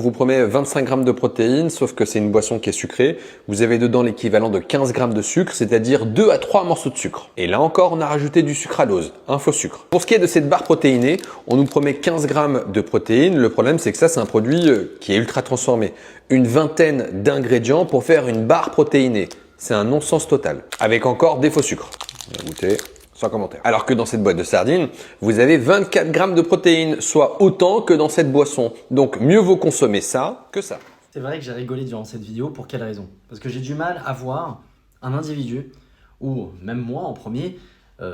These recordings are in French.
On vous promet 25 grammes de protéines, sauf que c'est une boisson qui est sucrée. Vous avez dedans l'équivalent de 15 grammes de sucre, c'est-à-dire 2 à 3 morceaux de sucre. Et là encore, on a rajouté du sucralose, un faux sucre. Pour ce qui est de cette barre protéinée, on nous promet 15 grammes de protéines. Le problème, c'est que ça, c'est un produit qui est ultra transformé. Une vingtaine d'ingrédients pour faire une barre protéinée. C'est un non-sens total. Avec encore des faux sucres. On va goûter. Sans commentaire. Alors que dans cette boîte de sardines, vous avez 24 grammes de protéines, soit autant que dans cette boisson. Donc mieux vaut consommer ça que ça. C'est vrai que j'ai rigolé durant cette vidéo. Pour quelle raison? Parce que j'ai du mal à voir un individu, ou même moi en premier,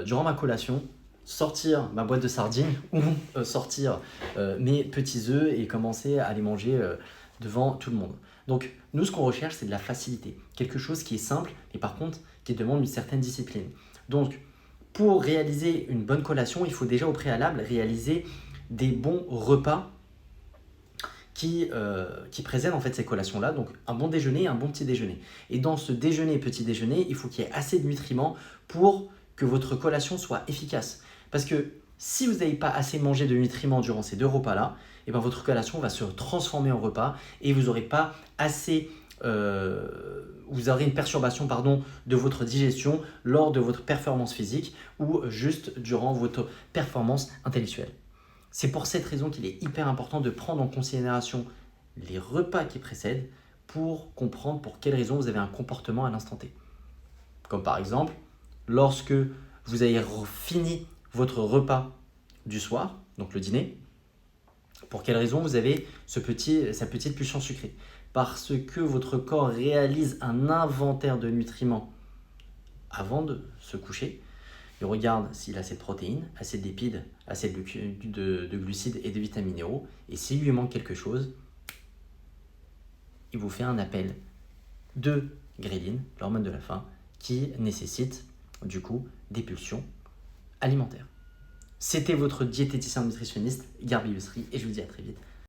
durant ma collation, sortir ma boîte de sardines ou sortir mes petits œufs et commencer à les manger devant tout le monde. Donc nous, ce qu'on recherche, c'est de la facilité. Quelque chose qui est simple, mais par contre, qui demande une certaine discipline. Donc, pour réaliser une bonne collation, il faut déjà au préalable réaliser des bons repas qui présentent en fait ces collations-là. Donc un bon déjeuner et un bon petit déjeuner. Et dans ce déjeuner et petit déjeuner, il faut qu'il y ait assez de nutriments pour que votre collation soit efficace. Parce que si vous n'avez pas assez mangé de nutriments durant ces deux repas-là, et ben votre collation va se transformer en repas et vous n'aurez pas assez... vous aurez une perturbation de votre digestion lors de votre performance physique ou juste durant votre performance intellectuelle. C'est pour cette raison qu'il est hyper important de prendre en considération les repas qui précèdent pour comprendre pour quelles raisons vous avez un comportement à l'instant T. Comme par exemple, lorsque vous avez fini votre repas du soir, donc le dîner, pour quelle raison vous avez sa petite pulsion sucrée? Parce que votre corps réalise un inventaire de nutriments avant de se coucher. Il regarde s'il a assez de protéines, assez de lipides, assez de glucides et de vitamines minéraux. Et s'il lui manque quelque chose, il vous fait un appel de ghrelin, l'hormone de la faim, qui nécessite du coup des pulsions alimentaires. C'était votre diététicien nutritionniste, Garbi Yousri, et je vous dis à très vite.